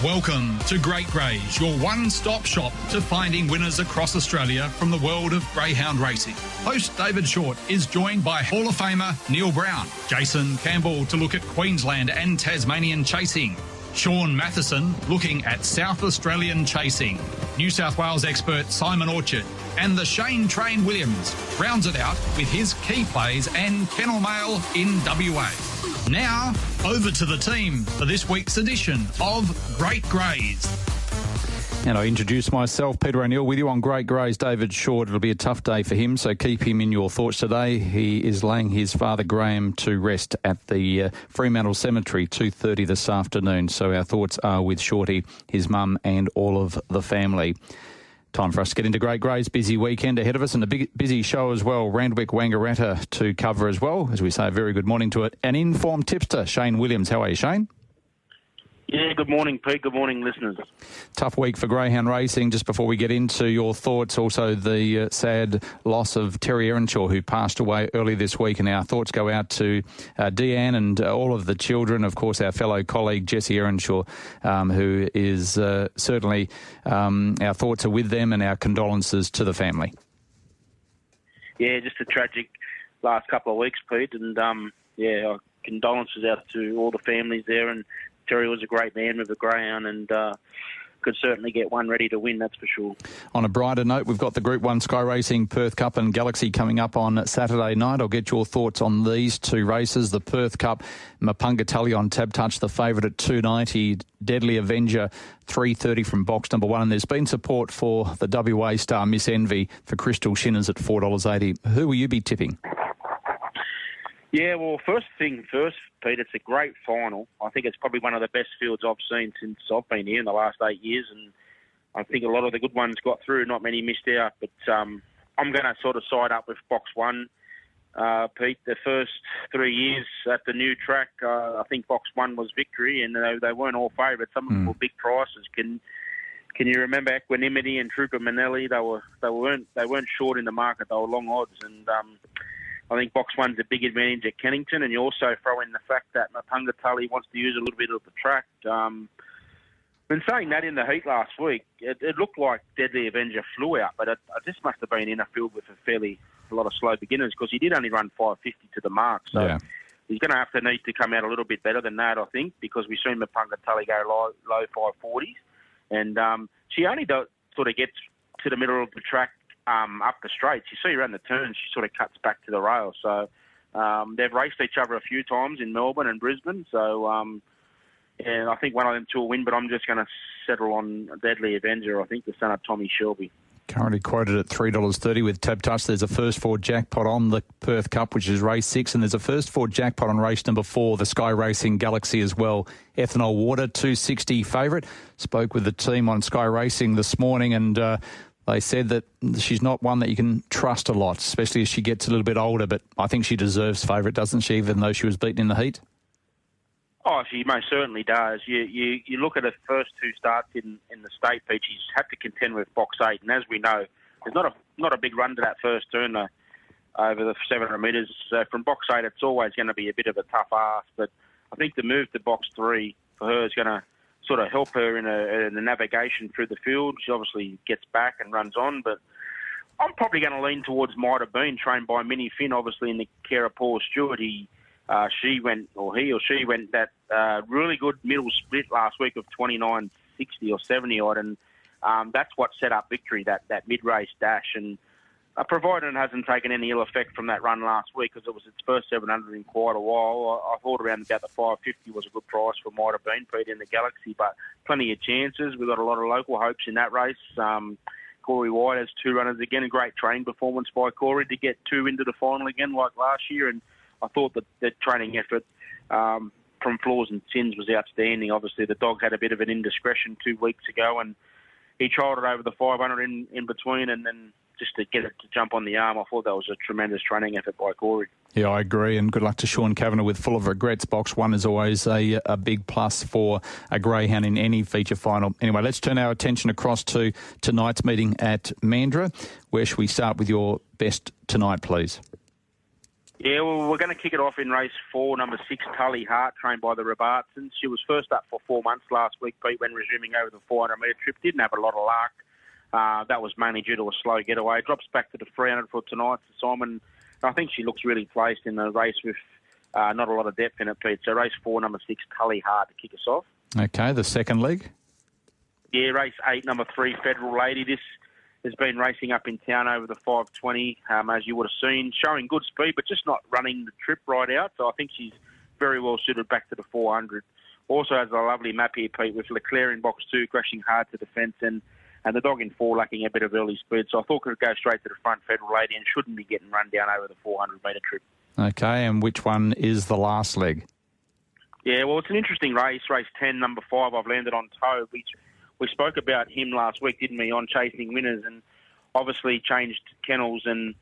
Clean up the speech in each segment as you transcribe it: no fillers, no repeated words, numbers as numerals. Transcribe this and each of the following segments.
Welcome to GREYS, your one-stop shop to finding winners across Australia from the world of greyhound racing. Host David Short is joined by Hall of Famer Neil Brown, Jason Campbell to look at Queensland and Tasmanian chasing, Sean Matheson looking at South Australian chasing, New South Wales expert Simon Orchard, and the Shane Train Williams rounds it out with his key plays and kennel mail in WA. Now, over to the team for this week's edition of Great Greys. And I introduce myself, Peter O'Neill, with you on Great Greys. David Short, it'll be a tough day for him, so keep him in your thoughts today. He is laying his father Graham to rest at the Fremantle Cemetery, 2:30 this afternoon. So our thoughts are with Shorty, his mum and all of the family. Time for us to get into Great Greys. Busy weekend ahead of us and a big, busy show as well. Randwick Wangaratta to cover as well. As we say, a very good morning to it. An informed tipster, Shane Williams. How are you, Shane? Yeah, good morning, Pete. Good morning, listeners. Tough week for greyhound racing. Just before we get into your thoughts, also the sad loss of Terry Earnshaw, who passed away early this week, and our thoughts go out to Deanne and all of the children. Of course, our fellow colleague Jesse Earnshaw, who is certainly our thoughts are with them, and our condolences to the family. Yeah, just a tragic last couple of weeks, Pete, and our condolences out to all the families there. And Terry was a great man with a greyhound and could certainly get one ready to win, that's for sure. On a brighter note, we've got the Group 1 Sky Racing Perth Cup and Galaxy coming up on Saturday night. I'll get your thoughts on these two races. The Perth Cup, Mapunga Tully on Tab Touch, the favourite at $2.90. Deadly Avenger, $3.30 from box number 1. And there's been support for the WA star Miss Envy for Crystal Shinners at $4.80. Who will you be tipping? Yeah, well, first thing first, Pete, it's a great final. I think it's probably one of the best fields I've seen since I've been here in the last 8 years, and I think a lot of the good ones got through, not many missed out. But I'm going to sort of side up with box 1, Pete. The first 3 years at the new track, I think box 1 was victory, and they weren't all favourites. Some of them were big prices. Can you remember Equanimity and Trooper Manelli? They weren't short in the market. They were long odds, and I think box 1's a big advantage at Kennington, and you also throw in the fact that Mapunga Tully wants to use a little bit of the track. When saying that, in the heat last week, it looked like Deadly Avenger flew out, but it just must have been in a field with a lot of slow beginners, because he did only run 5.50 to the mark. So he's going to need to come out a little bit better than that, I think, because we've seen Mapunga Tully go low 5.40s, and she only sort of gets to the middle of the track up the straights. You see around the turns, she sort of cuts back to the rail. So they've raced each other a few times in Melbourne and Brisbane. So I think one of them two will win, but I'm just going to settle on Deadly Avenger, I think, the son of Tommy Shelby. Currently quoted at $3.30 with Tab Touch. There's a first four jackpot on the Perth Cup, which is race 6, and there's a first four jackpot on race number 4, the Sky Racing Galaxy as well. Ethanol Water, $2.60 favourite. Spoke with the team on Sky Racing this morning, and they said that she's not one that you can trust a lot, especially as she gets a little bit older, but I think she deserves favourite, doesn't she, even though she was beaten in the heat? Oh, she most certainly does. You look at her first 2 starts in the state, Pete, she's had to contend with box 8, and as we know, there's not a big run to that first turn over the 700 metres. So from box 8, it's always going to be a bit of a tough ask, but I think the move to box 3 for her is going to sort of help her in a navigation through the field. She obviously gets back and runs on, but I'm probably going to lean towards Might Have Been, trained by Minnie Finn, obviously in the care of Paul Stewart. He or she went that really good middle split last week of 29.60 or 70 odd, and that's what set up victory, that mid-race dash. And provided it hasn't taken any ill effect from that run last week, because it was its first 700 in quite a while. I thought around about the 550 was a good price for Might Have Been, Pete, in the Galaxy, but plenty of chances. We've got a lot of local hopes in that race. Corey White has 2 runners again, a great training performance by Corey to get 2 into the final again like last year, and I thought that the training effort from Flaws and Sins was outstanding. Obviously, the dog had a bit of an indiscretion 2 weeks ago, and he trialled it over the 500 in between, and then just to get it to jump on the arm, I thought that was a tremendous training effort by Corey. Yeah, I agree, and good luck to Sean Kavanagh with Full of Regrets. Box 1 is always a big plus for a greyhound in any feature final. Anyway, let's turn our attention across to tonight's meeting at Mandurah. Where should we start with your best tonight, please? Yeah, well, we're going to kick it off in race 4, number 6, Tully Hart, trained by the Robertsons. She was first up for 4 months last week, Pete, when resuming over the 400-metre trip. Didn't have a lot of luck. That was mainly due to a slow getaway. Drops back to the 300 for tonight's assignment. I think she looks really placed in the race with not a lot of depth in it, Pete. So race 4, number 6, Tully Hart to kick us off. Okay, the second leg? Yeah, race 8, number 3, Federal Lady. This has been racing up in town over the 520, as you would have seen, showing good speed, but just not running the trip right out. So I think she's very well suited back to the 400. Also has a lovely map here, Pete, with Leclerc in box 2, crashing hard to defence, and the dog in 4 lacking a bit of early speed. So I thought it could go straight to the front, Federal Lady, and shouldn't be getting run down over the 400-metre trip. Okay, and which one is the last leg? Yeah, well, it's an interesting race. Race 10, number 5, I've landed on Toad, which we spoke about him last week, didn't we, on Chasing Winners, and obviously changed kennels and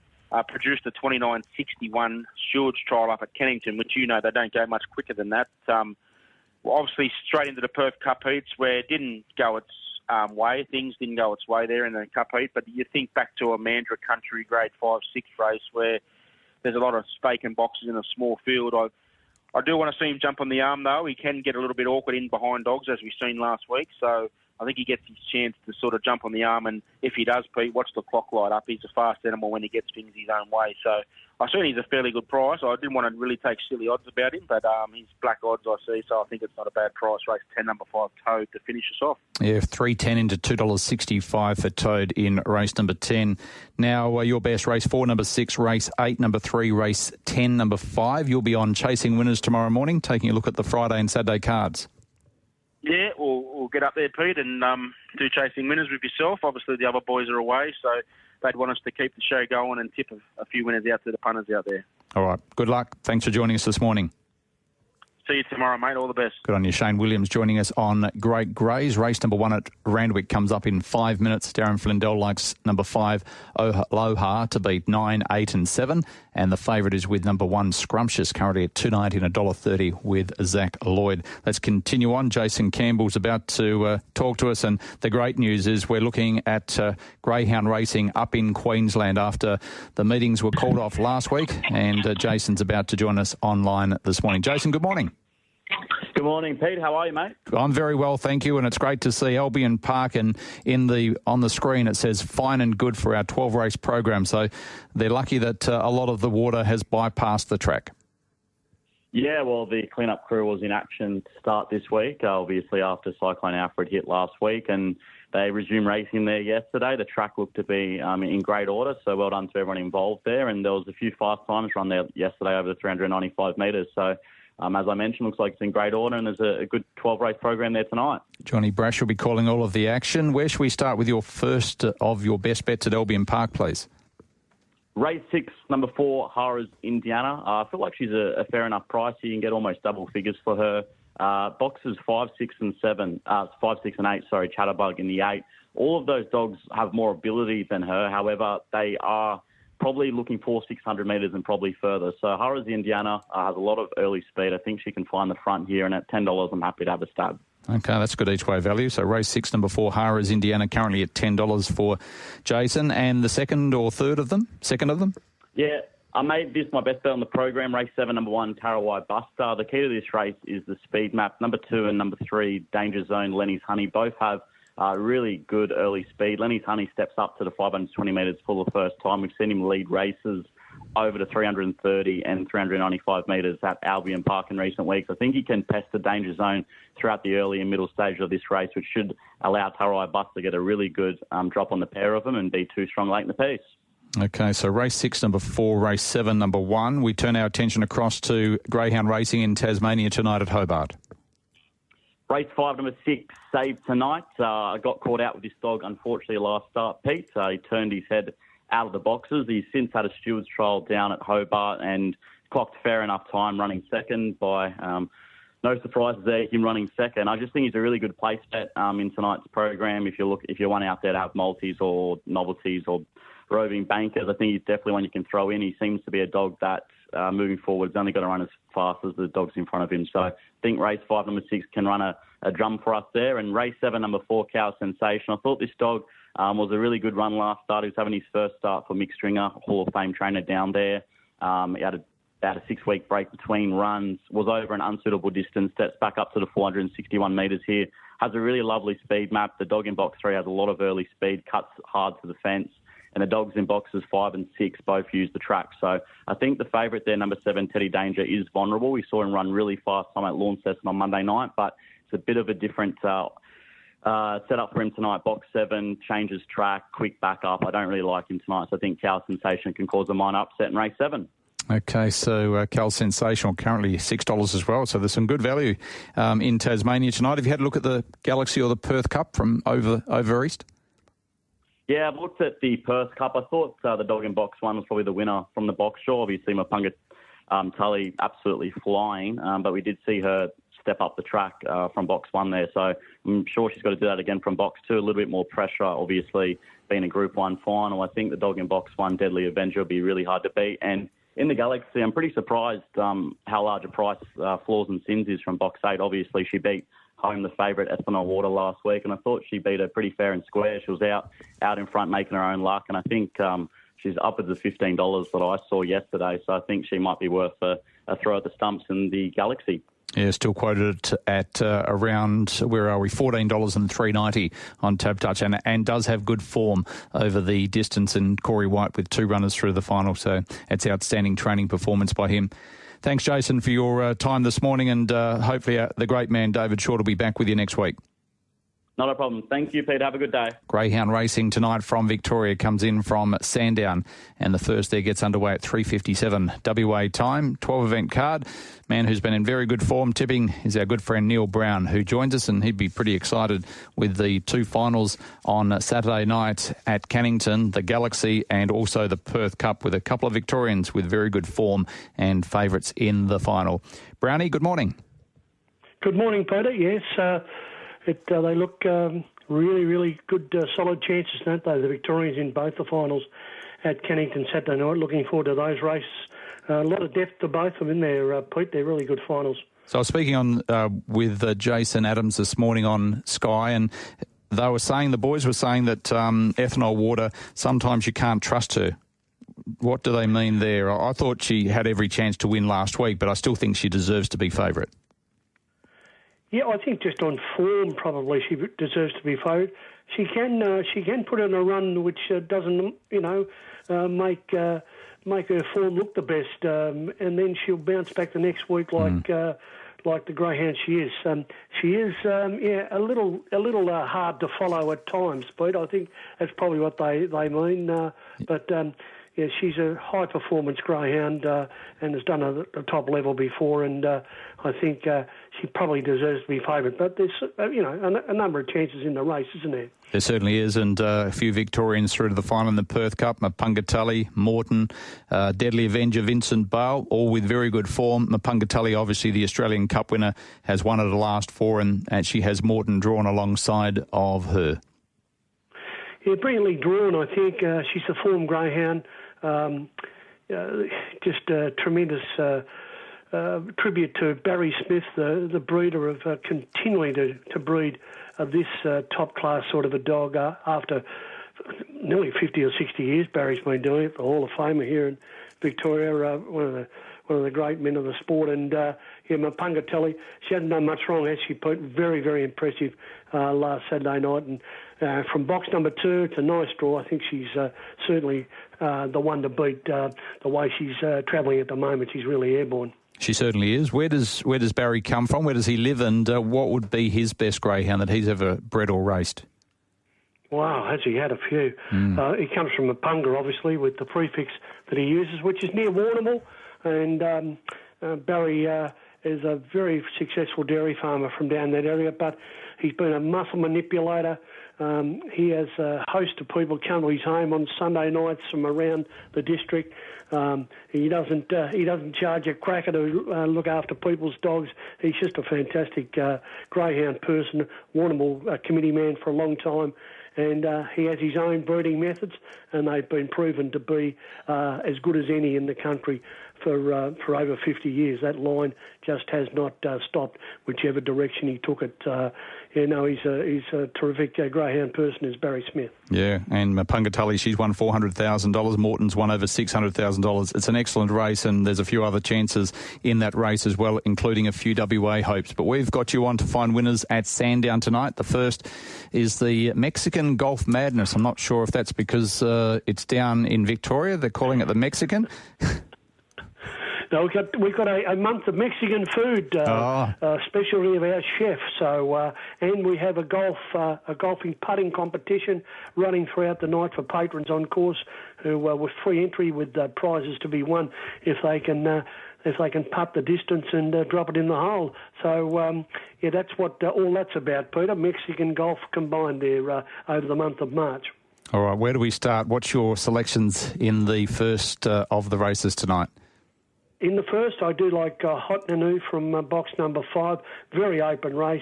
produced a 29.61 Stewards trial up at Kennington, which you know they don't go much quicker than that. Obviously straight into the Perth Cup heats where it didn't go its way. Things didn't go its way there in the Cup heat, but you think back to a Mandurah Country Grade 5-6 race where there's a lot of spake and boxes in a small field. I do want to see him jump on the arm, though. He can get a little bit awkward in behind dogs, as we've seen last week. So I think he gets his chance to sort of jump on the arm. And if he does, Pete, watch the clock light up. He's a fast animal when he gets things his own way. So I certainly he's a fairly good price. I didn't want to really take silly odds about him, but he's black odds, I see. So I think it's not a bad price. Race 10, number 5, Toad, to finish us off. Yeah, $3.10 into $2.65 for Toad in race number 10. Now, your best, race 4, number 6, race 8, number 3, race 10, number 5. You'll be on Chasing Winners tomorrow morning, taking a look at the Friday and Saturday cards. Yeah, we'll get up there, Pete, and do Chasing Winners with yourself. Obviously, the other boys are away, so they'd want us to keep the show going and tip a few winners out to the punters out there. All right. Good luck. Thanks for joining us this morning. See you tomorrow, mate. All the best. Good on you. Shane Williams joining us on Great Greys. Race number 1 at Randwick comes up in 5 minutes. Darren Flindell likes number 5, Aloha, to beat 9, 8 and 7. And the favourite is with number 1, Scrumptious, currently at $2.90 and $1.30 with Zach Lloyd. Let's continue on. Jason Campbell's about to talk to us. And the great news is we're looking at greyhound racing up in Queensland after the meetings were called off last week. And Jason's about to join us online this morning. Jason, good morning. Good morning, Pete. How are you, mate? I'm very well, thank you, and it's great to see Albion Park, and on the screen it says fine and good for our 12-race program, so they're lucky that a lot of the water has bypassed the track. Yeah, well, the cleanup crew was in action to start this week, obviously after Cyclone Alfred hit last week, and they resumed racing there yesterday. The track looked to be in great order, so well done to everyone involved there, and there was a few fast times run there yesterday over the 395 metres, so as I mentioned, looks like it's in great order, and there's a good 12-race program there tonight. Johnny Brash will be calling all of the action. Where should we start with your first of your best bets at Albion Park, please? Race 6, number 4, Hara's Indiana. I feel like she's a fair enough price. You can get almost double figures for her. Boxes 5, 6 and 7, 5, 6 and 8, Chatterbug in the 8. All of those dogs have more ability than her. However, they are probably looking for 600 metres and probably further. So Hara's Indiana has a lot of early speed. I think she can find the front here, and at $10, I'm happy to have a stab. Okay, that's good each way value. So race 6, number 4, Hara's Indiana, currently at $10 for Jason. And the second of them? Yeah, I made this my best bet on the program. Race 7, number 1, Tarawai Buster. The key to this race is the speed map. Number 2 and number 3, Danger Zone, Lenny's Honey, both have really good early speed. Lenny's Honey steps up to the 520 metres for the first time. We've seen him lead races over the 330 and 395 metres at Albion Park in recent weeks. I think he can pest the Danger Zone throughout the early and middle stage of this race, which should allow Tarawai Buster to get a really good drop on the pair of them and be too strong late in the piece. Okay, so race 6, number 4, race 7, number 1. We turn our attention across to greyhound racing in Tasmania tonight at Hobart. Race 5, number 6, Saved Tonight. I got caught out with this dog, unfortunately, last start, Pete. He turned his head out of the boxes. He's since had a stewards trial down at Hobart and clocked fair enough time running second by no surprises there, him running second. I just think he's a really good place bet in tonight's program. If you're one out there to have multis or novelties or roving bankers, I think he's definitely one you can throw in. He seems to be a dog that moving forward is only going to run as fast as the dogs in front of him. So I think race 5, number 6 can run a drum for us there. And race 7, number 4, Cow Sensation. I thought this dog was a really good run last start. He was having his first start for Mick Stringer, Hall of Fame trainer down there. He had a about a 6-week break between runs, was over an unsuitable distance, steps back up to the 461 metres here, has a really lovely speed map. The dog in box 3 has a lot of early speed, cuts hard to the fence, and the dogs in boxes 5 and 6 both use the track. So I think the favourite there, number 7, Teddy Danger, is vulnerable. We saw him run really fast time at Launceston on Monday night, but it's a bit of a different set up for him tonight. Box 7, changes track, quick back up. I don't really like him tonight, so I think Cal Sensation can cause a minor upset in race 7. Okay, so Cal Sensational currently $6 as well, so there's some good value in Tasmania tonight. Have you had a look at the Galaxy or the Perth Cup from over east? Yeah, I've looked at the Perth Cup. I thought the dog in box 1 was probably the winner from the box show. Obviously, Mapunga Tully absolutely flying, but we did see her step up the track from box 1 there. So I'm sure she's got to do that again from box 2. A little bit more pressure, obviously, being a Group 1 final. I think the dog in box 1, Deadly Avenger, will be really hard to beat. And in the Galaxy, I'm pretty surprised how large a price Flaws and Sins is from box 8. Obviously, she beat home the favourite Ethanol Water last week, and I thought she beat her pretty fair and square. She was out in front making her own luck, and I think she's upwards of $15 that I saw yesterday. So I think she might be worth a throw at the stumps in the Galaxy. Yeah, still quoted at around, where are we, $14 and $3.90 on Tab Touch, and does have good form over the distance, and Corey White with 2 runners through the final, so it's outstanding training performance by him. Thanks, Jason, for your time this morning, and hopefully the great man David Short will be back with you next week. Not a problem. Thank you, Pete. Have a good day. Greyhound racing tonight from Victoria comes in from Sandown, and the first there gets underway at 3:57 WA time. 12-event card. Man who's been in very good form tipping is our good friend Neil Brown, who joins us, and he'd be pretty excited with the 2 finals on Saturday night at Cannington, the Galaxy and also the Perth Cup, with a couple of Victorians with very good form and favourites in the final. Brownie, good morning. Good morning, Peter. Yes, they look really, really good, solid chances, don't they? The Victorians in both the finals at Cannington Saturday night. Looking forward to those races. A lot of depth to both of them in there, Pete. They're really good finals. So I was speaking on with Jason Adams this morning on Sky, and the boys were saying that Ethanol Water, sometimes you can't trust her. What do they mean there? I thought she had every chance to win last week, but I still think she deserves to be favourite. Yeah, I think just on form, probably she deserves to be favourite. She can put in a run which doesn't, make her form look the best, and then she'll bounce back the next week like the greyhound she is. She is, a little hard to follow at times, Pete. I think that's probably what they mean. Yeah, she's a high-performance greyhound and has done it at the top level before, and I think she probably deserves to be favourite. But there's, a number of chances in the race, isn't there? There certainly is, and a few Victorians through to the final in the Perth Cup. Mapunga Tully, Morton, Deadly Avenger, Vincent Bale, all with very good form. Mapunga Tully, obviously the Australian Cup winner, has won at the last 4, and she has Morton drawn alongside of her. Yeah, brilliantly drawn, I think. She's a form greyhound. Just a tremendous tribute to Barry Smith, the breeder, of continuing to breed this top-class sort of a dog after nearly 50 or 60 years. Barry's been doing it, the Hall of Famer here in Victoria, one of the great men of the sport. And Mapunga Tully, she hasn't done much wrong, has she, Pete? Very, very impressive last Saturday night. And from box number 2, it's a nice draw. I think she's certainly the one to beat. The way she's travelling at the moment, she's really airborne. She certainly is. Where does Barry come from? Where does he live? And what would be his best greyhound that he's ever bred or raced? Wow, has he had a few? He comes from Mapunga, obviously, with the prefix that he uses, which is near Warrnambool. And Barry is a very successful dairy farmer from down that area, but he's been a muscle manipulator. He has a host of people come to his home on Sunday nights from around the district. He doesn't charge a cracker to look after people's dogs. He's just a fantastic greyhound person, Warrnambool committee man for a long time. And he has his own breeding methods, and they've been proven to be as good as any in the country. for over 50 years. That line just has not stopped, whichever direction he took it. He's a terrific greyhound person, is Barry Smith. Yeah, and Pungatully, she's won $400,000. Morton's won over $600,000. It's an excellent race, and there's a few other chances in that race as well, including a few WA hopes. But we've got you on to find winners at Sandown tonight. The first is the Mexican Golf Madness. I'm not sure if that's because it's down in Victoria. They're calling it the Mexican. No, we've got a month of Mexican food, specialty of our chef. So, and we have a golfing putting competition running throughout the night for patrons on course, who with free entry with prizes to be won if they can putt the distance and drop it in the hole. So, that's what all that's about, Peter. Mexican golf combined there over the month of March. All right, where do we start? What's your selections in the first of the races tonight? In the first, I do like Hot Nanu from box number 5. Very open race.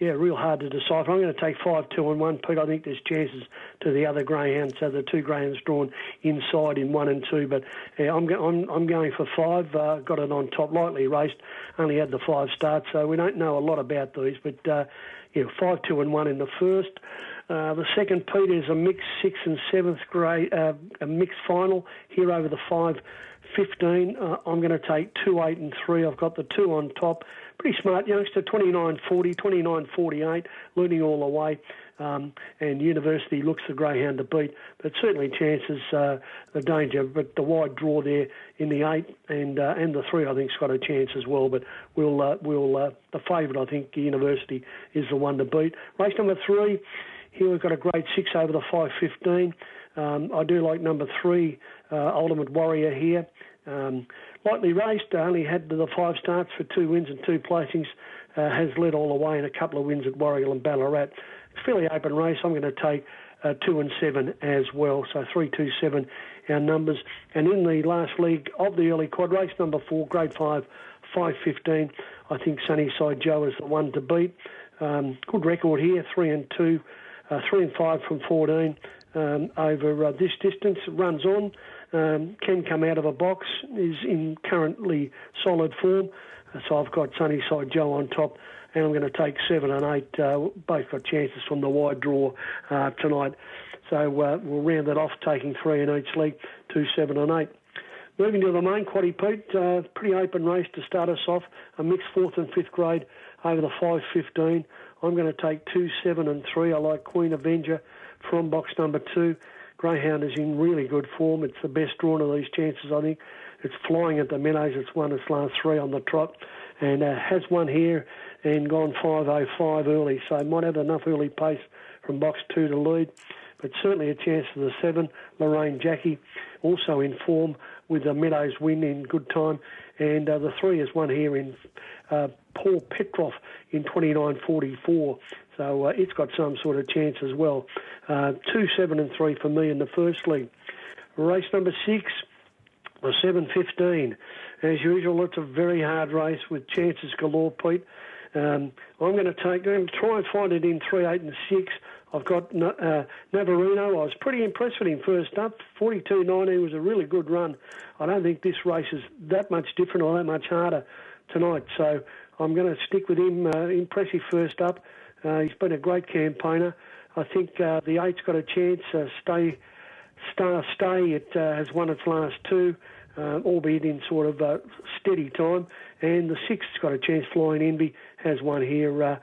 Real hard to decipher. I'm going to take 5, 2 and 1, Pete. I think there's chances to the other greyhounds. So the 2 greyhounds drawn inside in 1 and 2. But I'm going for 5. Got it on top, lightly raced. Only had the 5 starts, so we don't know a lot about these. But 5, 2 and 1 in the first. The second, Pete, is a mixed 6th and 7th grade, a mixed final here over the 5-15. I'm going to take 2, 8 and 3. I've got the 2 on top. Pretty smart youngster, 29.40, 29.48, leading all the way. And University looks the greyhound to beat, but certainly chances the danger. But the wide draw there in the 8 and the 3, I think's got a chance as well. But we'll the favourite, I think, University is the one to beat. Race number 3. Here we've got a grade 6 over the 5.15. I do like number 3, Ultimate Warrior here. Lightly raced, only had the 5 starts for 2 wins and 2 placings. Has led all the way in a couple of wins at Warrigal and Ballarat. It's a fairly open race. I'm going to take 2 and 7 as well. So 3, 2, 7, our numbers. And in the last league of the early quad, race number 4, grade 5, 5.15. I think Sunnyside Joe is the one to beat. Good record here, 3 and 2. 3 and 5 from 14 over this distance. Runs on, can come out of a box, is in currently solid form. So I've got Sunnyside Joe on top, and I'm going to take 7 and 8. Both got chances from the wide draw tonight. So we'll round it off, taking 3 in each league, 2, 7 and 8. Moving to the main quaddie, Pete, pretty open race to start us off. A mixed 4th and 5th grade over the 5.15. I'm going to take 2, 7 and 3. I like Queen Avenger from box number 2. Greyhound is in really good form. It's the best drawn of these chances, I think. It's flying at the Meadows. It's won its last 3 on the trot and has won here and gone 5.05 early. So might have enough early pace from box 2 to lead. But certainly a chance for the 7, Lorraine Jackie, also in form with the Meadows win in good time. And the 3 is won here in Paul Petroff in 29.44. So it's got some sort of chance as well. 2, 7 and 3 for me in the first league. Race number 6, the 7.15. As usual, it's a very hard race with chances galore, Pete. I'm going to try and find it in 3, 8 and 6. I've got Navarino. I was pretty impressed with him first up. 42.19 was a really good run. I don't think this race is that much different or that much harder tonight. So I'm going to stick with him. Impressive first up. He's been a great campaigner. I think the 8's got a chance. Stay. It has won its last 2, albeit in sort of steady time. And the 6's got a chance. Flying Envy has won here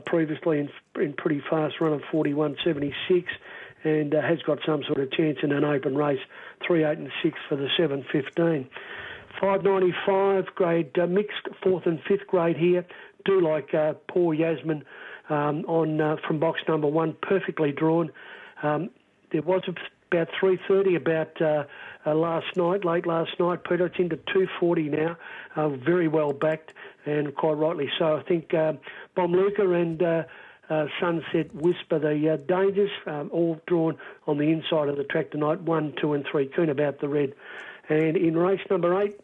previously in pretty fast run of 41.76 and has got some sort of chance in an open race. 3, 8 and 6 for the 7.15. 5.95 grade mixed 4th and 5th grade here. Do like Poor Yasmin from box number 1, perfectly drawn. There was about 3.30 late last night, Peter. It's into 2.40 now, very well backed and quite rightly so. I think Bomb Luca and Sunset Whisper, the dangers, all drawn on the inside of the track tonight, 1, 2 and 3, keen about the red. And in race number 8,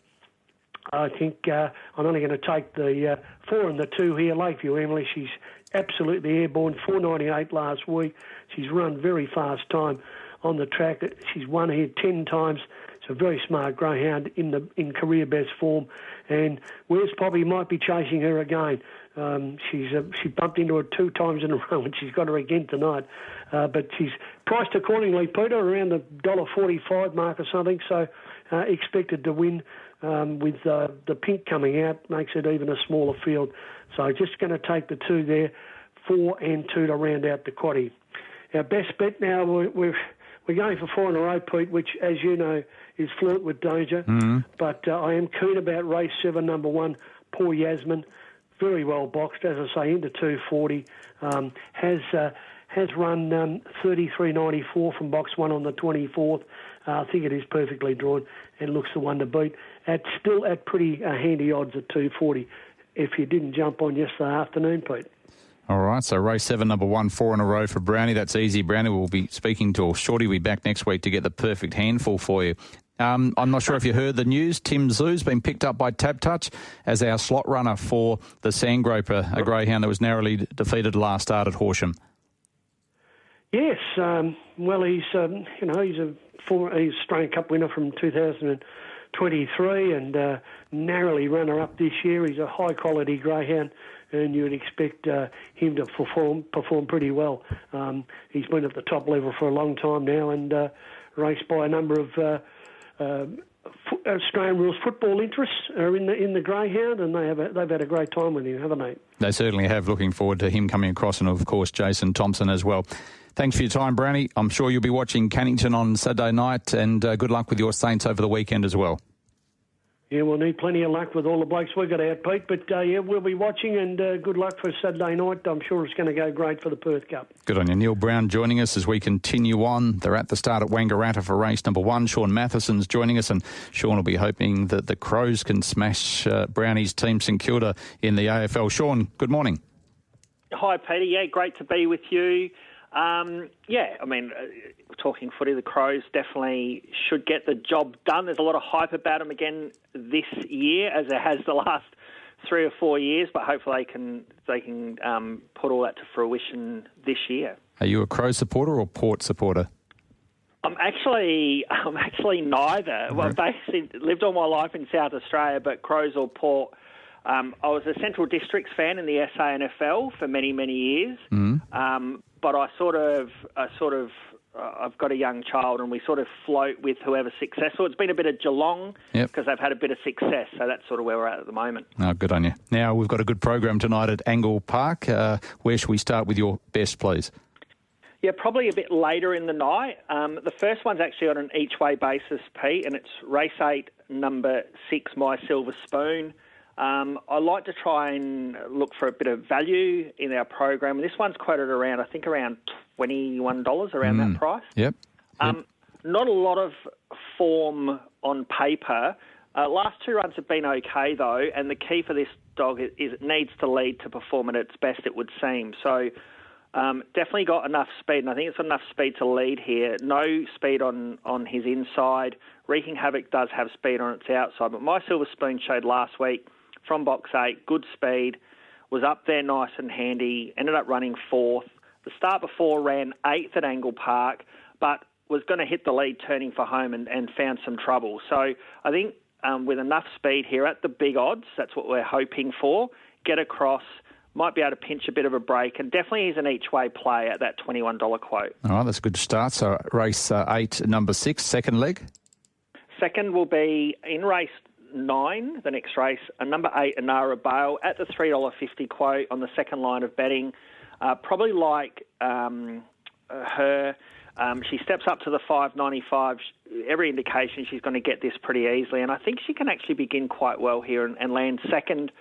I think I'm only going to take the 4 and the 2 here, Lakeview Emily. She's absolutely airborne, 4.98 last week. She's run very fast time on the track. She's won here 10 times It's a very smart greyhound in career best form, and Where's Poppy might be chasing her again. She bumped into her 2 times in a row, and she's got her again tonight. But she's priced accordingly, Peter, around the $1.45 mark or something. So expected to win with the pink coming out, makes it even a smaller field. So just going to take the 2 there, 4 and 2 to round out the quaddie. Our best bet now, we're going for 4 in a row, Pete, which, as you know, is fraught with danger. But I am keen about race 7, number 1, Poor Yasmin. Very well boxed, as I say, into 240. Has run 33.94 from box 1 on the 24th. I think it is perfectly drawn and looks the one to beat. Still at pretty handy odds at 240 if you didn't jump on yesterday afternoon, Pete. All right, so race 7, number 1, 4 in a row for Brownie. That's easy. Brownie will be speaking to, or Shorty will be back next week to get the perfect handful for you. I'm not sure if you heard the news. Tim Zoo's been picked up by Tab Touch as our slot runner for the Sandgroper, a greyhound that was narrowly defeated last start at Horsham. Yes, well, he's a Australian Cup winner from 2023 and narrowly runner-up this year. He's a high-quality greyhound, and you would expect him to perform pretty well. He's been at the top level for a long time now and raced by a number of Australian rules football interests are in the greyhound, and they've had a great time with him, haven't they? They certainly have. Looking forward to him coming across, and of course Jason Thompson as well. Thanks for your time, Brownie. I'm sure you'll be watching Cannington on Saturday night, and good luck with your Saints over the weekend as well. Yeah, we'll need plenty of luck with all the blokes we've got out, Pete. But, yeah, we'll be watching, and good luck for Saturday night. I'm sure it's going to go great for the Perth Cup. Good on you. Neil Brown joining us as we continue on. They're at the start at Wangaratta for race number 1. Sean Matheson's joining us, and Sean will be hoping that the Crows can smash Brownie's team St Kilda in the AFL. Sean, good morning. Hi, Peter. Yeah, great to be with you. Talking footy, the Crows definitely should get the job done. There's a lot of hype about them again this year, as there has the last 3 or 4 years, but hopefully they can put all that to fruition this year. Are you a Crow supporter or Port supporter? I'm actually neither. Well, I've basically lived all my life in South Australia, but Crows or Port. I was a Central Districts fan in the SANFL for many, many years. But I've got a young child, and we sort of float with whoever's successful. It's been a bit of Geelong because they've had a bit of success, so that's sort of where we're at the moment. Oh, good on you. Now, we've got a good program tonight at Angle Park. Where should we start with your best, please? Yeah, probably a bit later in the night. The first one's actually on an each-way basis, Pete, and it's race 8, number 6, My Silver Spoon. I like to try and look for a bit of value in our program. This one's quoted around $21, around that price. Yep. Not a lot of form on paper. Last 2 runs have been okay, though, and the key for this dog is it needs to lead to perform at its best, it would seem. So definitely got enough speed, and I think it's got enough speed to lead here. No speed on his inside. Wreaking Havoc does have speed on its outside, but My Silver Spoon showed last week from box 8, good speed, was up there nice and handy, ended up running 4th. The start before ran 8th at Angle Park, but was going to hit the lead turning for home and found some trouble. So I think with enough speed here at the big odds, that's what we're hoping for, get across, might be able to pinch a bit of a break, and definitely is an each-way play at that $21 quote. All right, that's a good start. So race 8, number 6, second leg? Second will be in race 9, the next race, a number 8, Anara Bale, at the $3.50 quote on the second line of betting. Probably like her, she steps up to the $5.95. Every indication she's going to get this pretty easily, and I think she can actually begin quite well here and land second,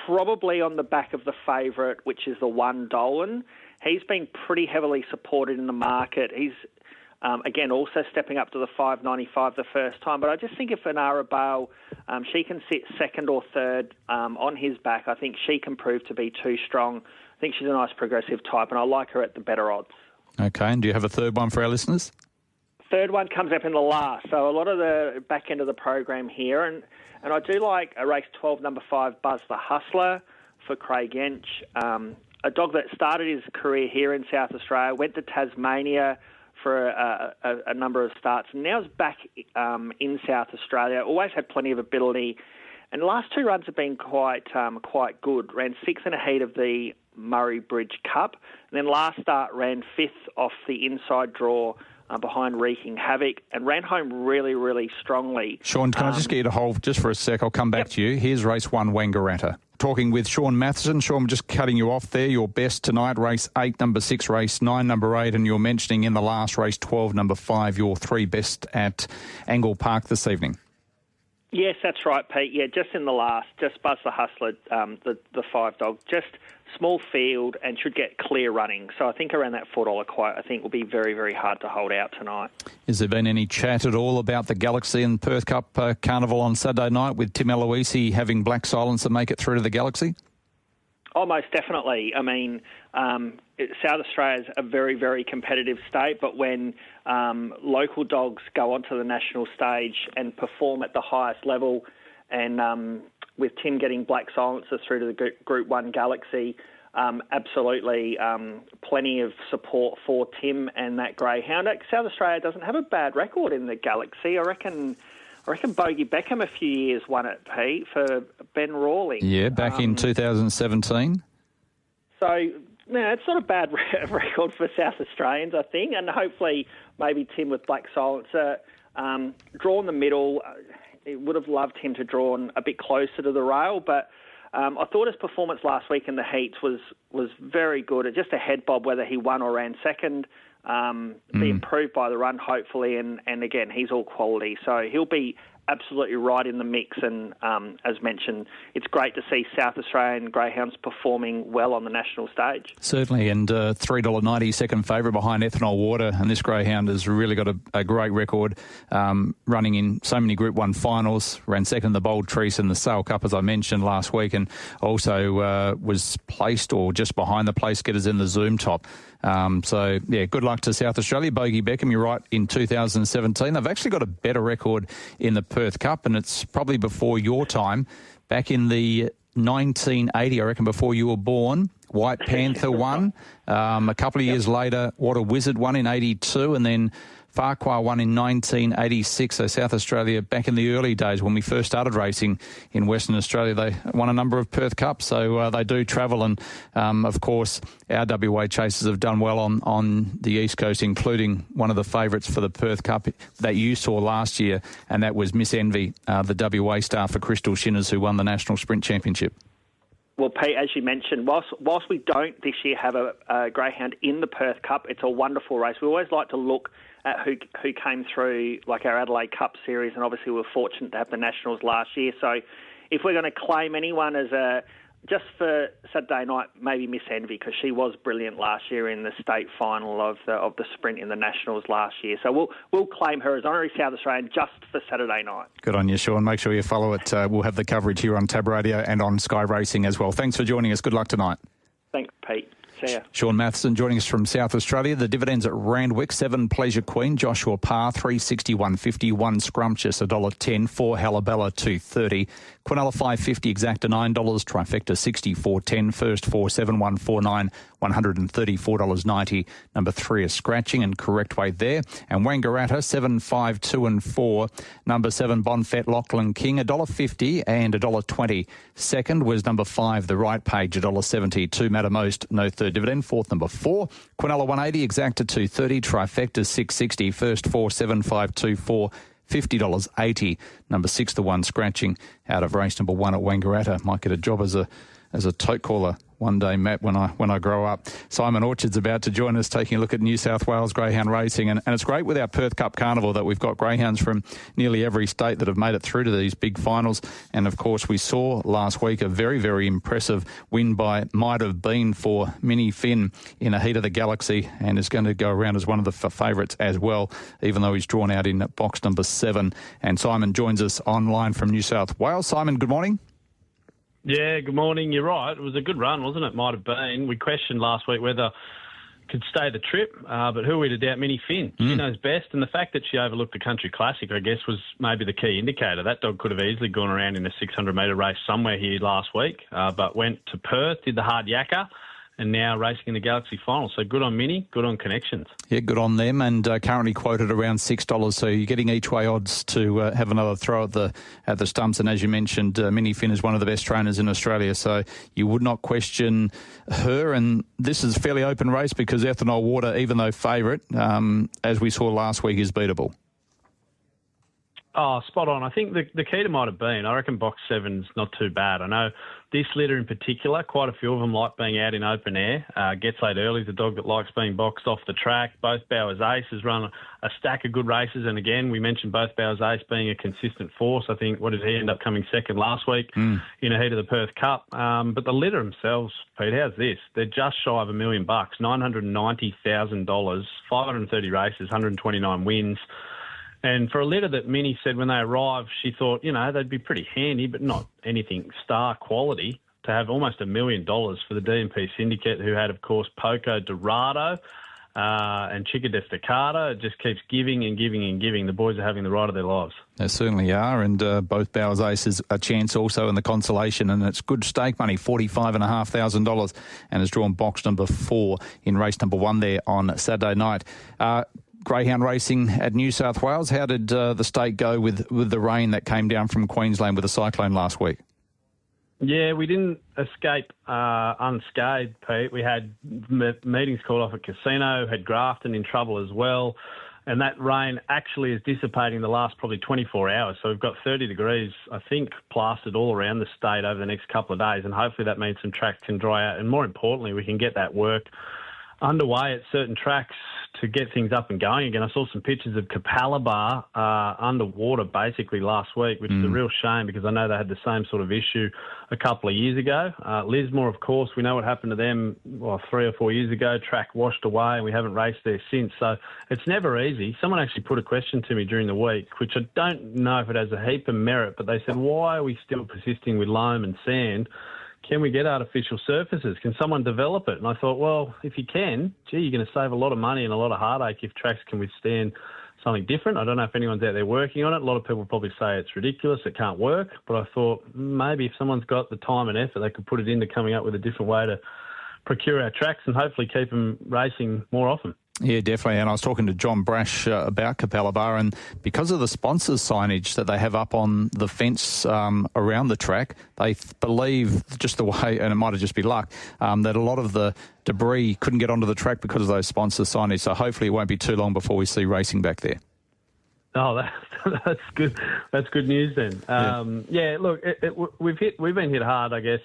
probably on the back of the favourite, which is the 1 Dolan. He's been pretty heavily supported in the market. He's again, also stepping up to the $5.95 the first time. But I just think if Anara Bale, she can sit second or third on his back, I think she can prove to be too strong. I think she's a nice progressive type, and I like her at the better odds. Okay, and do you have a third one for our listeners? Third one comes up in the last. So a lot of the back end of the program here. And I do like a race 12, number 5, Buzz the Hustler for Craig Yench. A dog that started his career here in South Australia, went to Tasmania for a number of starts. Now it's back in South Australia. Always had plenty of ability. And the last 2 runs have been quite good. Ran 6th in a heat of the Murray Bridge Cup. And then last start ran 5th off the inside draw behind Wreaking Havoc and ran home really, really strongly. Sean, can I just get you to hold just for a sec? I'll come back to you. Here's race 1, Wangaratta. Talking with Sean Matheson. Sean, just cutting you off there. Your best tonight, race 8, number 6, race 9, number 8, and you're mentioning in the last race 12, number 5, your 3 best at Angle Park this evening. Yes, that's right, Pete. Yeah, just in the last, just Buzz the Hustler, the 5 dog, just small field and should get clear running. So I think around that $4 quote, I think will be very, very hard to hold out tonight. Has there been any chat at all about the Galaxy and Perth Cup Carnival on Saturday night with Tim Eloise having Black Silencer make it through to the Galaxy? Oh, most definitely. I mean, South Australia is a very, very competitive state, but when local dogs go onto the national stage and perform at the highest level, and with Tim getting Black Silencer through to the Group 1 Galaxy, absolutely plenty of support for Tim and that greyhound. South Australia doesn't have a bad record in the Galaxy. I reckon Bogey Beckham a few years won it, Pete, for Ben Rawling. Yeah, back in 2017. So, it's not a bad record for South Australians, I think, and hopefully maybe Tim with Black Silencer drawn the middle. Would have loved him to draw a bit closer to the rail, but I thought his performance last week in the heats was very good. Just a head bob whether he won or ran second. Be improved by the run, hopefully, and again, he's all quality, so he'll be absolutely right in the mix. And as mentioned, it's great to see South Australian greyhounds performing well on the national stage. Certainly, and $3.90 second favourite behind Ethanol Water, and this greyhound has really got a great record, running in so many Group 1 finals, ran second in the Bold Trees in the Sale Cup, as I mentioned last week, and also was placed or just behind the place getters in the Zoom Top. Good luck to South Australia. Bogey Beckham, you're right, in 2017. They've actually got a better record in the Perth Cup, and it's probably before your time. Back in the 1980, I reckon, before you were born, White Panther won. A couple of years later, What a Wizard won in 82, and then Farquhar won in 1986. So South Australia, back in the early days when we first started racing in Western Australia, they won a number of Perth Cups. So they do travel, and of course our WA chasers have done well on the East Coast, including one of the favourites for the Perth Cup that you saw last year, and that was Miss Envy, the WA star for Crystal Shinners, who won the National Sprint Championship. Well, Pete, as you mentioned, whilst we don't this year have a greyhound in the Perth Cup, it's a wonderful race. We always like to look at who came through, like our Adelaide Cup series, and obviously we were fortunate to have the Nationals last year. So if we're going to claim anyone as just for Saturday night, maybe Miss Envy, because she was brilliant last year in the state final of the sprint in the Nationals last year. So we'll claim her as honorary South Australian just for Saturday night. Good on you, Sean. Make sure you follow it. We'll have the coverage here on Tab Radio and on Sky Racing as well. Thanks for joining us. Good luck tonight. Thanks, Pete. See ya. Sean Matheson joining us from South Australia. The dividends at Randwick, 7 Pleasure Queen, Joshua Parr, 361.50, 1 Scrumptious, $1.10, 4 Halabella, $2.30, Quinella 5.50, Exacta $9, Trifecta 64.10, First 4, 7149, $134.90. Number 3 is Scratching and Correct Way there. And Wangaratta 7, 5, 2 and 4. Number 7 Bonfet Lachlan King, $1.50 and $1.20. Second was number 5 The Right Page, $1.70. 2 Matter Most, no third dividend. Fourth number 4 Quinella 180, Exacta 230, Trifecta 660. First 4, 7524. $50.80. Number 6, the 1 Scratching out of race number 1 at Wangaratta. Might get a job as a tote caller one day, Matt, when I grow up. Simon Orchard's about to join us, taking a look at New South Wales greyhound racing, and it's great with our Perth Cup Carnival that we've got greyhounds from nearly every state that have made it through to these big finals. And of course, we saw last week a very, very impressive win by Might Have Been for Minnie Finn in a heat of the Galaxy, and is going to go around as one of the favourites as well, even though he's drawn out in box number 7. And Simon joins us online from New South Wales. Simon, good morning. Yeah, good morning. You're right. It was a good run, wasn't it? Might have been. We questioned last week whether could stay the trip, but who are we to doubt Minnie Finn? She knows best, and the fact that she overlooked the Country Classic, I guess, was maybe the key indicator. That dog could have easily gone around in a 600-metre race somewhere here last week, but went to Perth, did the hard yakka, and now racing in the Galaxy final. So good on Mini, good on Connections. Yeah, good on them, and currently quoted around $6. So you're getting each way odds to have another throw at the stumps. And as you mentioned, Mini Finn is one of the best trainers in Australia, so you would not question her. And this is a fairly open race because Ethanol Water, even though favourite, as we saw last week, is beatable. Oh, spot on. I think the key to might have been, I reckon box 7's not too bad. I know this litter in particular, quite a few of them like being out in open air. Gets Laid Early is a dog that likes being boxed off the track. Both Bowers Ace has run a stack of good races. And again, we mentioned Both Bowers Ace being a consistent force. I think, what did he end up coming second last week in a heat of the Perth Cup? But the litter themselves, Pete, how's this? They're just shy of $1 million, $990,000, 530 races, 129 wins. And for a litter that Minnie said when they arrived, she thought, they'd be pretty handy, but not anything star quality, to have almost $1 million for the DMP Syndicate, who had, of course, Poco Dorado and Chica Destacada. It just keeps giving and giving and giving. The boys are having the ride of their lives. They certainly are, and both Bowers Aces a chance also in the consolation, and it's good stake money, $45,500, and has drawn box number 4 in race number 1 there on Saturday night. Greyhound racing at New South Wales. How did the state go with the rain that came down from Queensland with the cyclone last week? Yeah, we didn't escape unscathed, Pete. We had meetings called off at Casino, had Grafton in trouble as well, and that rain actually is dissipating the last probably 24 hours. So we've got 30 degrees, I think, plastered all around the state over the next couple of days, and hopefully that means some tracks can dry out, and more importantly, we can get that work underway at certain tracks to get things up and going again. I saw some pictures of Capalaba underwater basically last week, which is a real shame because I know they had the same sort of issue a couple of years ago. Lismore, of course, we know what happened to them 3 or 4 years ago. Track washed away and we haven't raced there since. So it's never easy. Someone actually put a question to me during the week, which I don't know if it has a heap of merit, but they said, why are we still persisting with loam and sand? Can we get artificial surfaces? Can someone develop it? And I thought, well, if you can, you're going to save a lot of money and a lot of heartache if tracks can withstand something different. I don't know if anyone's out there working on it. A lot of people probably say it's ridiculous, it can't work. But I thought maybe if someone's got the time and effort, they could put it into coming up with a different way to procure our tracks and hopefully keep them racing more often. Yeah, definitely. And I was talking to John Brash about Capalaba, and because of the sponsors signage that they have up on the fence around the track, they believe, just the way, and it might have just been luck, that a lot of the debris couldn't get onto the track because of those sponsor signage. So hopefully it won't be too long before we see racing back there. Oh, that's good. That's good news then. Look, we've been hit hard, I guess,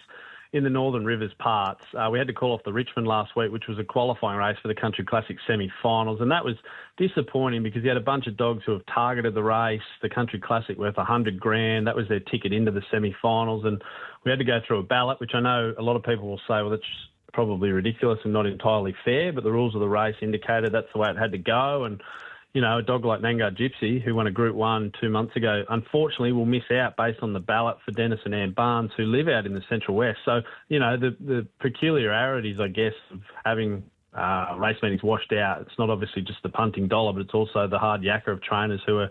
in the Northern Rivers parts. We had to call off the Richmond last week, which was a qualifying race for the Country Classic semi-finals, and that was disappointing because you had a bunch of dogs who have targeted the race, the Country Classic worth $100,000. That was their ticket into the semi-finals, and we had to go through a ballot, which I know a lot of people will say, well, that's probably ridiculous and not entirely fair, but the rules of the race indicated that's the way it had to go. And a dog like Nangar Gypsy, who won a Group 1 2 months ago, unfortunately will miss out based on the ballot for Dennis and Ann Barnes, who live out in the Central West. So, the peculiarities, I guess, of having race meetings washed out, it's not obviously just the punting dollar, but it's also the hard yakka of trainers who are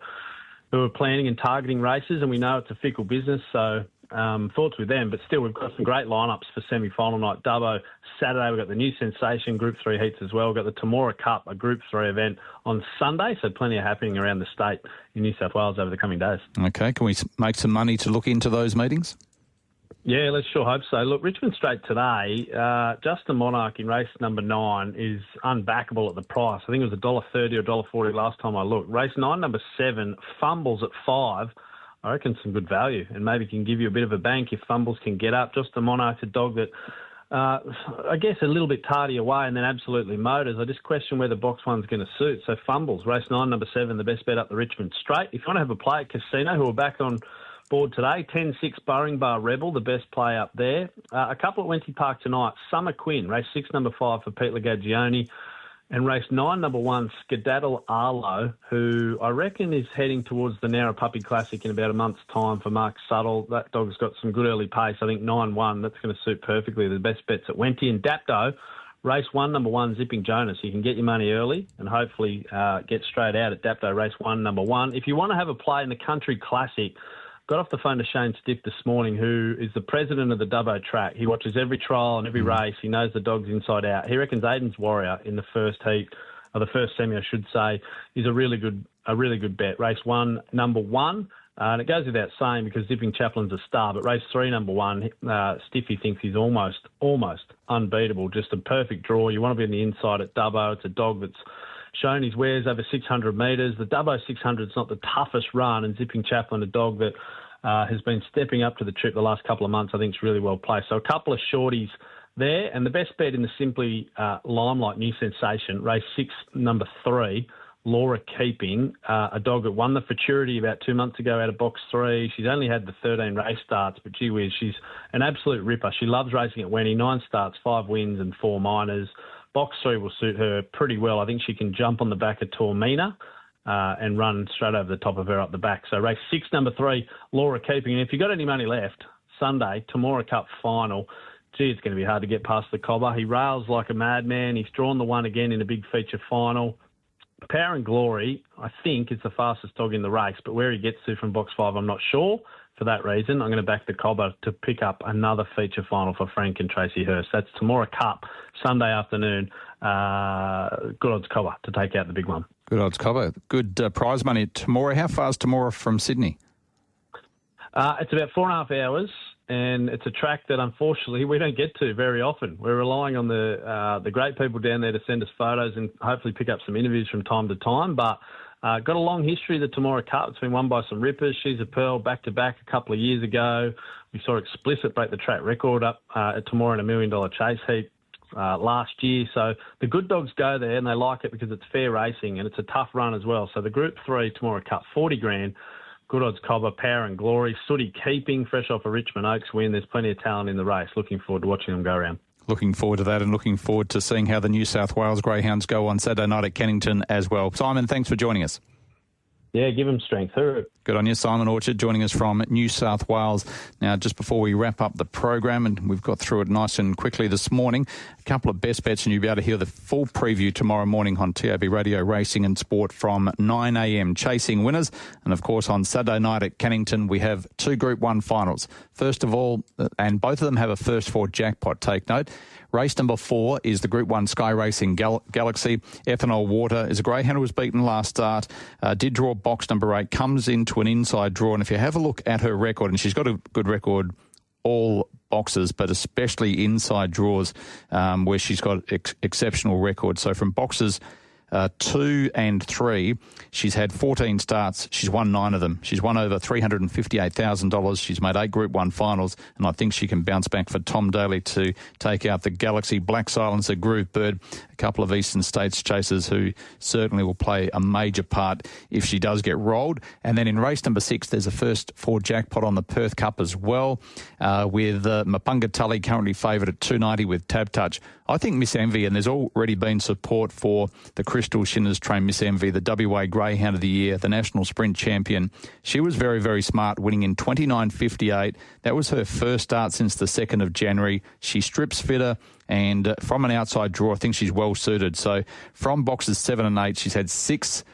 planning and targeting races, and we know it's a fickle business, so thoughts with them. But still, we've got some great lineups for semi-final night. Dubbo, Saturday, we've got the new Sensation Group 3 heats as well. We've got the Tamora Cup, a Group 3 event on Sunday, so plenty of happening around the state in New South Wales over the coming days. Okay, can we make some money to look into those meetings? Yeah, let's sure hope so. Look, Richmond Straight today, Justin Monarch in race number 9 is unbackable at the price. I think it was $1.30 or $1.40 last time I looked. Race 9, number 7, Fumbles at 5. I reckon some good value and maybe can give you a bit of a bank if Fumbles can get up. Just the Monarch's a dog that, I guess, a little bit tardy away and then Absolutely Motors. I just question whether box 1's going to suit. So Fumbles, race 9, number 7, the best bet up the Richmond Straight. If you want to have a play at Casino, who are back on board today, 10-6 Burring Bar Rebel, the best play up there. A couple at Wenty Park tonight, Summer Quinn, race 6, number 5 for Pete Lagagione. And race 9, number 1, Skedaddle Arlo, who I reckon is heading towards the Nowra Puppy Classic in about a month's time for Mark Suttle. That dog's got some good early pace. I think 9-1, that's going to suit perfectly. The best bets at Wenty. And Dapto, race 1, number 1, Zipping Jonas. You can get your money early and hopefully get straight out at Dapto, race 1, number 1. If you want to have a play in the Country Classic, got off the phone to Shane Stiff this morning, who is the president of the Dubbo track. He watches every trial and every race. He knows the dogs inside out. He reckons Aiden's Warrior in the first heat, or the first semi, I should say, is a really good bet. Race 1, number 1. And it goes without saying because Zipping Chaplin's a star, but race 3, number 1, Stiffy thinks he's almost unbeatable. Just a perfect draw. You want to be on the inside at Dubbo. It's a dog that's shown his wares over 600 metres. The Dubbo 600 is not the toughest run, and Zipping Chaplin, a dog that has been stepping up to the trip the last couple of months, I think is really well placed. So a couple of shorties there, and the best bet in the Simply Limelight New Sensation, race 6, number 3, Laura Keeping, a dog that won the Futurity about 2 months ago out of box 3. She's only had the 13 race starts, but gee whiz, she's an absolute ripper. She loves racing at Wenny, 9 starts, 5 wins and 4 minors. Box 3 will suit her pretty well. I think she can jump on the back of Tormina and run straight over the top of her up the back. So race 6, number 3, Laura Keeping. And if you've got any money left, Sunday, Tamora Cup final, gee, it's going to be hard to get past the cobber. He rails like a madman. He's drawn the one again in a big feature final. Power and Glory, I think, is the fastest dog in the race, but where he gets to from box 5, I'm not sure. For that reason, I'm going to back the cobber to pick up another feature final for Frank and Tracy Hurst. That's Tamora Cup, Sunday afternoon. Good odds cobber to take out the big one. Good odds cobber. Good prize money at Tamora. How far is Tamora from Sydney? It's about 4.5 hours. And it's a track that, unfortunately, we don't get to very often. We're relying on the great people down there to send us photos and hopefully pick up some interviews from time to time. But got a long history, the Tamora Cup. It's been won by some rippers. She's a Pearl back-to-back a couple of years ago. We saw Explicit break the track record up at Tamora in $1 million chase heat last year. So the good dogs go there and they like it because it's fair racing and it's a tough run as well. So the Group 3 Tamora Cup, 40 grand. Good odds cobber, Power and Glory, Sooty Keeping, fresh off a Richmond Oaks win. There's plenty of talent in the race. Looking forward to watching them go around. Looking forward to that and looking forward to seeing how the New South Wales Greyhounds go on Saturday night at Kennington as well. Simon, thanks for joining us. Yeah, give them strength. Hooroo. Good on you, Simon Orchard, joining us from New South Wales. Now, just before we wrap up the program, and we've got through it nice and quickly this morning, a couple of best bets, and you'll be able to hear the full preview tomorrow morning on TAB Radio Racing and Sport from 9 a.m. Chasing winners. And, of course, on Saturday night at Kennington, we have 2 Group 1 finals. First of all, and both of them have a first 4 jackpot, take note. Race number 4 is the Group 1 Sky Racing Galaxy. Ethanol Water is a greyhound who was beaten last start, did draw box number 8, comes into an inside draw. And if you have a look at her record, and she's got a good record all boxes, but especially inside draws where she's got exceptional records. So from boxes 2 and 3, she's had 14 starts. She's won 9 of them. She's won over $358,000. She's made 8 Group 1 finals, and I think she can bounce back for Tom Daly to take out the Galaxy. Black Silencer, Groove Bird, a couple of Eastern States chasers who certainly will play a major part if she does get rolled. And then in race number 6, there's a first 4 jackpot on the Perth Cup as well, with Mapunga Tully currently favoured at $2.90 with Tab Touch. I think Miss Envy, and there's already been support for the Crystal Shinners trained Miss Envy, the WA Greyhound of the Year, the National Sprint Champion. She was very, very smart, winning in 29.58. That was her first start since the 2nd of January. She strips fitter, and from an outside draw, I think she's well suited. So from boxes 7 and 8, she's had six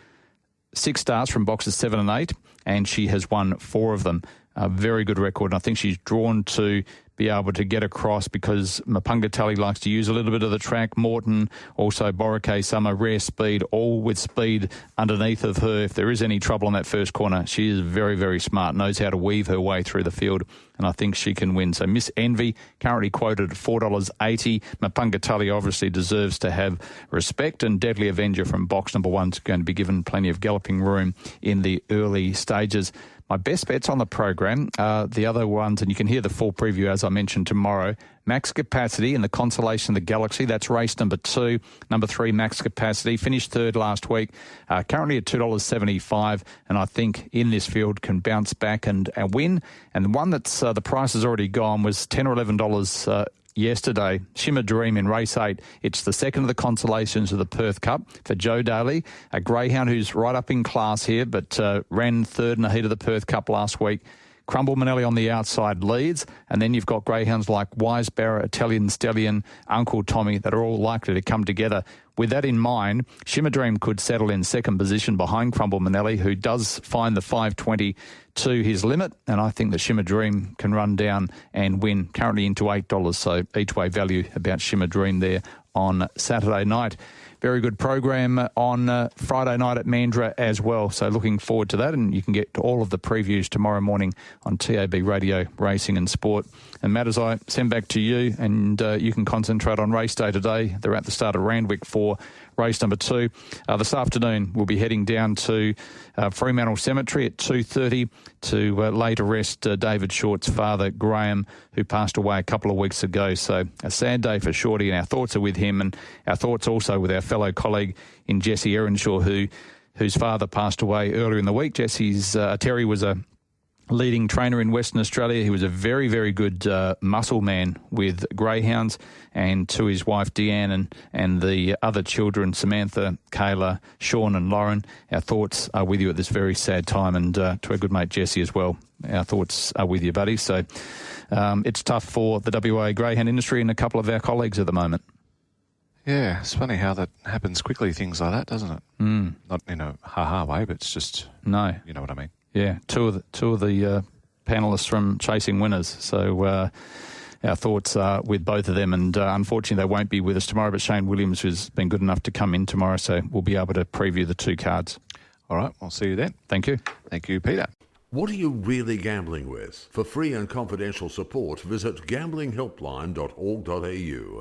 starts from boxes 7 and 8, and she has won 4 of them. A very good record, and I think she's drawn to be able to get across because Mapunga Tully likes to use a little bit of the track. Morton, also Boracay Summer, Rare Speed, all with speed underneath of her. If there is any trouble on that first corner, she is very, very smart, knows how to weave her way through the field, and I think she can win. So Miss Envy, currently quoted at $4.80. Mapunga Tully obviously deserves to have respect, and Deadly Avenger from box number 1 is going to be given plenty of galloping room in the early stages. My best bets on the program are the other ones, and you can hear the full preview, as I mentioned, tomorrow. Max Capacity in the Consolation of the Galaxy. That's race number 2. Number 3, Max Capacity. Finished 3rd last week. Currently at $2.75, and I think in this field can bounce back and win. And the one that's the price has already gone was $10 or $11 yesterday. Shimmer Dream in race 8. It's the second of the consolations of the Perth Cup for Joe Daly, a greyhound who's right up in class here, but ran 3rd in the heat of the Perth Cup last week. Crumble Manelli on the outside leads, and then you've got greyhounds like Wise Barra, Italian Stallion, Uncle Tommy that are all likely to come together. with that in mind, Shimmer Dream could settle in second position behind Crumble Manelli, who does find the 520 to his limit, and I think that Shimmer Dream can run down and win, currently into $8, so each way value about Shimmer Dream there on Saturday night. Very good program on Friday night at Mandurah as well. So looking forward to that, and you can get all of the previews tomorrow morning on TAB Radio, Racing and Sport. And Matt, as I send back to you, and you can concentrate on race day today. They're at the start of Randwick for race number 2. This afternoon, we'll be heading down to Fremantle Cemetery at 2:30 to lay to rest David Short's father, Graham, who passed away a couple of weeks ago. So a sad day for Shorty, and our thoughts are with him, and our thoughts also with our fellow colleague in Jesse Earnshaw, whose father passed away earlier in the week. Terry was a leading trainer in Western Australia. He was a very, very good muscle man with greyhounds, and to his wife Deanne and the other children, Samantha, Kayla, Sean and Lauren, our thoughts are with you at this very sad time, and to our good mate Jesse as well. Our thoughts are with you, buddy. So it's tough for the WA greyhound industry and a couple of our colleagues at the moment. Yeah, it's funny how that happens quickly, things like that, doesn't it? Not in a ha-ha way, but it's just... No. You know what I mean? Yeah, two of the panellists from Chasing Winners. So our thoughts are with both of them, and unfortunately they won't be with us tomorrow, but Shane Williams has been good enough to come in tomorrow, so we'll be able to preview the 2 cards. All right, I'll see you then. Thank you. Thank you, Peter. What are you really gambling with? For free and confidential support, visit gamblinghelpline.org.au.